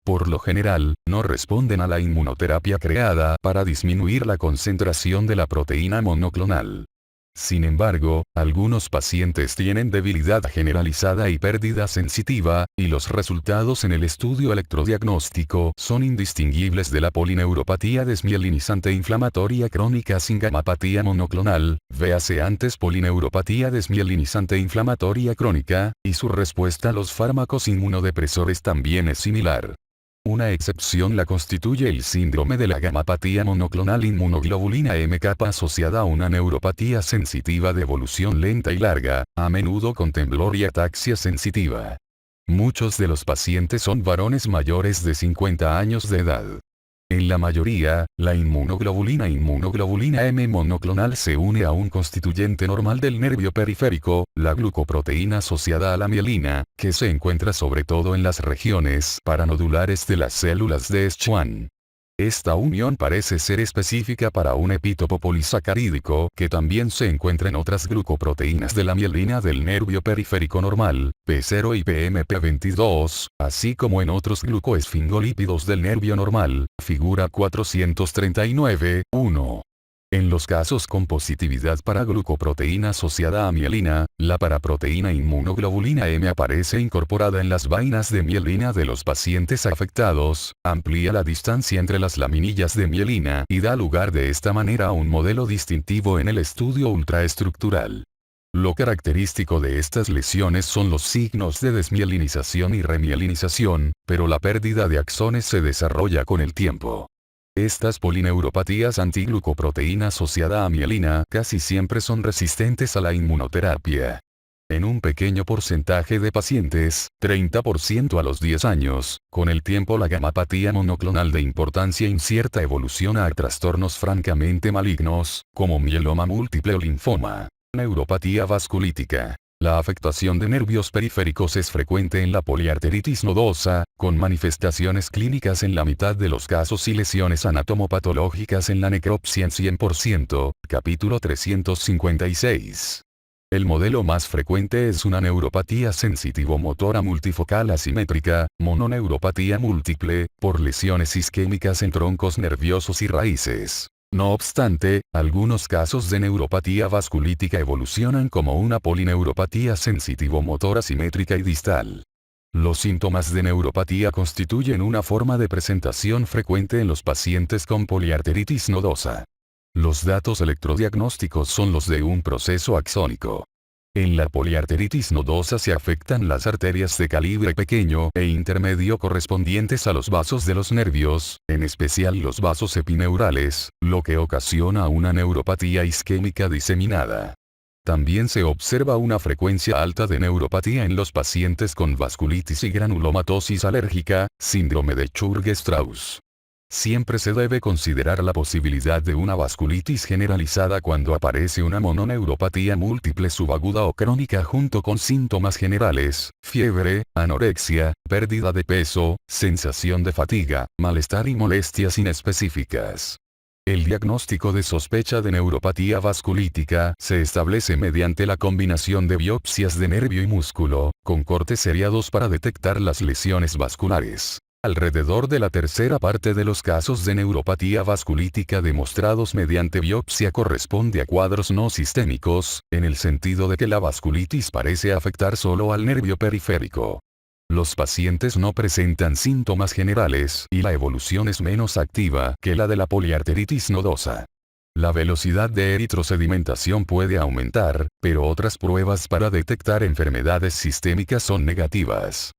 Speaker 1: Por lo general, no responden a la inmunoterapia creada para disminuir la concentración de la proteína monoclonal. Sin embargo, algunos pacientes tienen debilidad generalizada y pérdida sensitiva, y los resultados en el estudio electrodiagnóstico son indistinguibles de la polineuropatía desmielinizante inflamatoria crónica sin gamapatía monoclonal, véase antes polineuropatía desmielinizante inflamatoria crónica, y su respuesta a los fármacos inmunodepresores también es similar. Una excepción la constituye el síndrome de la gamapatía monoclonal inmunoglobulina M kappa asociada a una neuropatía sensitiva de evolución lenta y larga, a menudo con temblor y ataxia sensitiva. Muchos de los pacientes son varones mayores de 50 años de edad. En la mayoría, la inmunoglobulina M monoclonal se une a un constituyente normal del nervio periférico, la glucoproteína asociada a la mielina, que se encuentra sobre todo en las regiones paranodulares de las células de Schwann. Esta unión parece ser específica para un epítopo polisacarídico que también se encuentra en otras glucoproteínas de la mielina del nervio periférico normal, P0 y PMP22, así como en otros glucoesfingolípidos del nervio normal, figura 439, 1. En los casos con positividad para glucoproteína asociada a mielina, la paraproteína inmunoglobulina M aparece incorporada en las vainas de mielina de los pacientes afectados, amplía la distancia entre las laminillas de mielina y da lugar de esta manera a un modelo distintivo en el estudio ultraestructural. Lo característico de estas lesiones son los signos de desmielinización y remielinización, pero la pérdida de axones se desarrolla con el tiempo. Estas polineuropatías antiglucoproteína asociada a mielina casi siempre son resistentes a la inmunoterapia. En un pequeño porcentaje de pacientes, 30% a los 10 años, con el tiempo la gamapatía monoclonal de importancia incierta evoluciona a trastornos francamente malignos, como mieloma múltiple o linfoma. Neuropatía vasculítica. La afectación de nervios periféricos es frecuente en la poliarteritis nodosa, con manifestaciones clínicas en la mitad de los casos y lesiones anatomopatológicas en la necropsia en 100%, capítulo 356. El modelo más frecuente es una neuropatía sensitivo-motora multifocal asimétrica, mononeuropatía múltiple, por lesiones isquémicas en troncos nerviosos y raíces. No obstante, algunos casos de neuropatía vasculítica evolucionan como una polineuropatía sensitivo-motora simétrica y distal. Los síntomas de neuropatía constituyen una forma de presentación frecuente en los pacientes con poliarteritis nodosa. Los datos electrodiagnósticos son los de un proceso axónico. En la poliarteritis nodosa se afectan las arterias de calibre pequeño e intermedio correspondientes a los vasos de los nervios, en especial los vasos epineurales, lo que ocasiona una neuropatía isquémica diseminada. También se observa una frecuencia alta de neuropatía en los pacientes con vasculitis y granulomatosis alérgica, síndrome de Churg-Strauss. Siempre se debe considerar la posibilidad de una vasculitis generalizada cuando aparece una mononeuropatía múltiple subaguda o crónica junto con síntomas generales, fiebre, anorexia, pérdida de peso, sensación de fatiga, malestar y molestias inespecíficas. El diagnóstico de sospecha de neuropatía vasculítica se establece mediante la combinación de biopsias de nervio y músculo, con cortes seriados para detectar las lesiones vasculares. Alrededor de la tercera parte de los casos de neuropatía vasculítica demostrados mediante biopsia corresponde a cuadros no sistémicos, en el sentido de que la vasculitis parece afectar solo al nervio periférico. Los pacientes no presentan síntomas generales y la evolución es menos activa que la de la poliarteritis nodosa. La velocidad de eritrosedimentación puede aumentar, pero otras pruebas para detectar enfermedades sistémicas son negativas.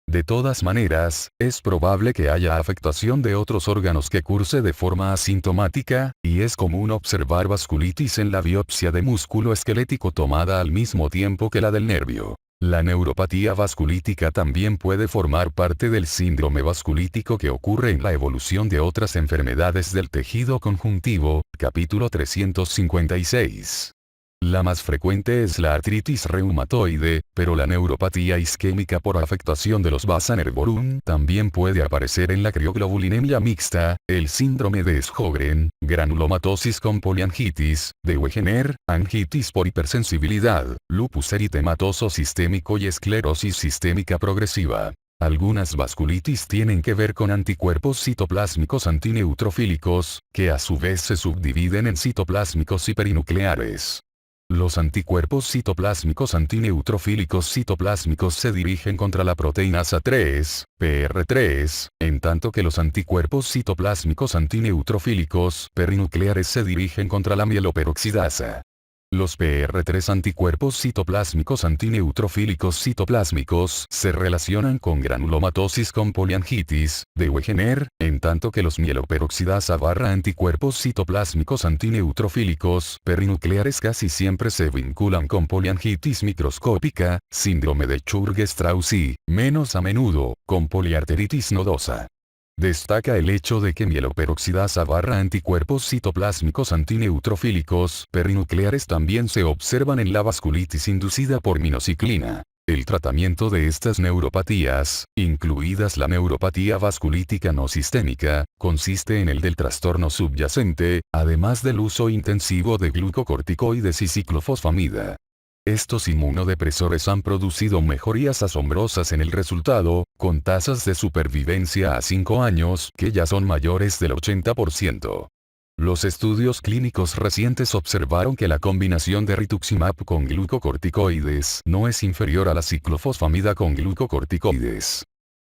Speaker 1: De todas maneras, es probable que haya afectación de otros órganos que curse de forma asintomática, y es común observar vasculitis en la biopsia de músculo esquelético tomada al mismo tiempo que la del nervio. La neuropatía vasculítica también puede formar parte del síndrome vasculítico que ocurre en la evolución de otras enfermedades del tejido conjuntivo, capítulo 356. La más frecuente es la artritis reumatoide, pero la neuropatía isquémica por afectación de los vasa nervorum también puede aparecer en la crioglobulinemia mixta, el síndrome de Sjögren, granulomatosis con poliangitis, de Wegener, angitis por hipersensibilidad, lupus eritematoso sistémico y esclerosis sistémica progresiva. Algunas vasculitis tienen que ver con anticuerpos citoplásmicos antineutrofílicos, que a su vez se subdividen en citoplásmicos y perinucleares. Los anticuerpos citoplásmicos antineutrofílicos citoplásmicos se dirigen contra la proteína A3, PR3, en tanto que los anticuerpos citoplásmicos antineutrofílicos perinucleares se dirigen contra la mieloperoxidasa. Los PR3 anticuerpos citoplásmicos antineutrofílicos citoplásmicos se relacionan con granulomatosis con poliangitis, de Wegener, en tanto que los mieloperoxidasa anticuerpos citoplásmicos antineutrofílicos perinucleares casi siempre se vinculan con poliangitis microscópica, síndrome de Churg-Strauss y, menos a menudo, con poliarteritis nodosa. Destaca el hecho de que mieloperoxidasa anticuerpos citoplásmicos antineutrofílicos perinucleares también se observan en la vasculitis inducida por minociclina. El tratamiento de estas neuropatías, incluidas la neuropatía vasculítica no sistémica, consiste en el del trastorno subyacente, además del uso intensivo de glucocorticoides y ciclofosfamida. Estos inmunodepresores han producido mejorías asombrosas en el resultado, con tasas de supervivencia a 5 años que ya son mayores del 80%. Los estudios clínicos recientes observaron que la combinación de rituximab con glucocorticoides no es inferior a la ciclofosfamida con glucocorticoides.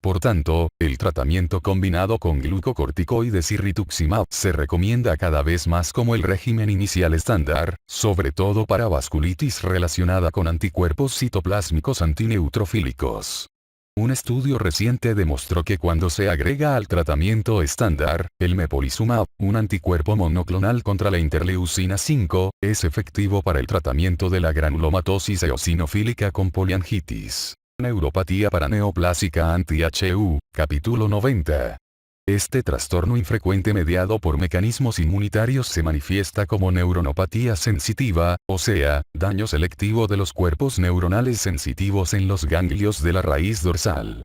Speaker 1: Por tanto, el tratamiento combinado con glucocorticoides y rituximab se recomienda cada vez más como el régimen inicial estándar, sobre todo para vasculitis relacionada con anticuerpos citoplásmicos antineutrofílicos. Un estudio reciente demostró que cuando se agrega al tratamiento estándar, el mepolizumab, un anticuerpo monoclonal contra la interleucina 5, es efectivo para el tratamiento de la granulomatosis eosinofílica con poliangitis. Neuropatía paraneoplásica anti-HU, capítulo 90. Este trastorno infrecuente mediado por mecanismos inmunitarios se manifiesta como neuronopatía sensitiva, o sea, daño selectivo de los cuerpos neuronales sensitivos en los ganglios de la raíz dorsal.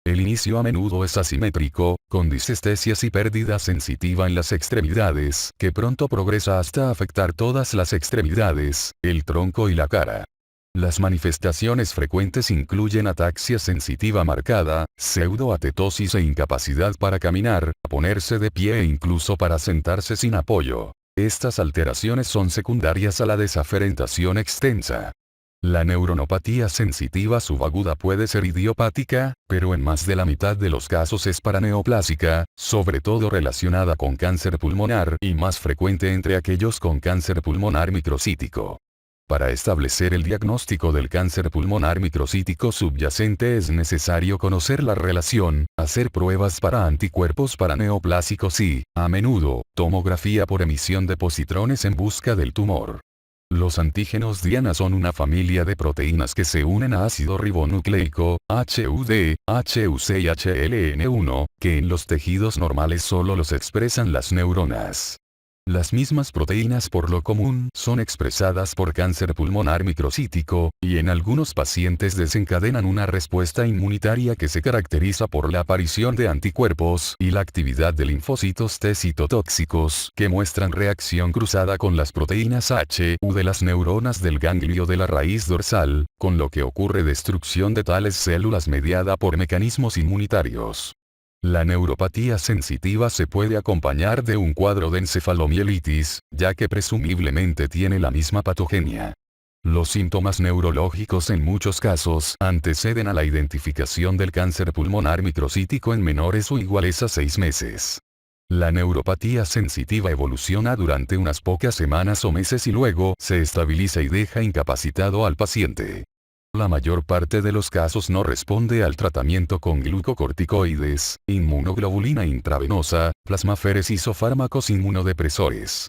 Speaker 1: El inicio a menudo es asimétrico, con disestesias y pérdida sensitiva en las extremidades, que pronto progresa hasta afectar todas las extremidades, el tronco y la cara. Las manifestaciones frecuentes incluyen ataxia sensitiva marcada, pseudoatetosis e incapacidad para caminar, ponerse de pie e incluso para sentarse sin apoyo. Estas alteraciones son secundarias a la desaferentación extensa. La neuronopatía sensitiva subaguda puede ser idiopática, pero en más de la mitad de los casos es paraneoplásica, sobre todo relacionada con cáncer pulmonar y más frecuente entre aquellos con cáncer pulmonar microcítico. Para establecer el diagnóstico del cáncer pulmonar microcítico subyacente es necesario conocer la relación, hacer pruebas para anticuerpos paraneoplásicos y, a menudo, tomografía por emisión de positrones en busca del tumor. Los antígenos diana son una familia de proteínas que se unen a ácido ribonucleico, HUD, HUC y HLN1, que en los tejidos normales solo los expresan las neuronas. Las mismas proteínas por lo común son expresadas por cáncer pulmonar microcítico, y en algunos pacientes desencadenan una respuesta inmunitaria que se caracteriza por la aparición de anticuerpos y la actividad de linfocitos T citotóxicos que muestran reacción cruzada con las proteínas HU de las neuronas del ganglio de la raíz dorsal, con lo que ocurre destrucción de tales células mediada por mecanismos inmunitarios. La neuropatía sensitiva se puede acompañar de un cuadro de encefalomielitis, ya que presumiblemente tiene la misma patogenia. Los síntomas neurológicos en muchos casos anteceden a la identificación del cáncer pulmonar microcítico en menores o iguales a 6 meses. La neuropatía sensitiva evoluciona durante unas pocas semanas o meses y luego se estabiliza y deja incapacitado al paciente. La mayor parte de los casos no responde al tratamiento con glucocorticoides, inmunoglobulina intravenosa, plasmaféresis o fármacos inmunodepresores.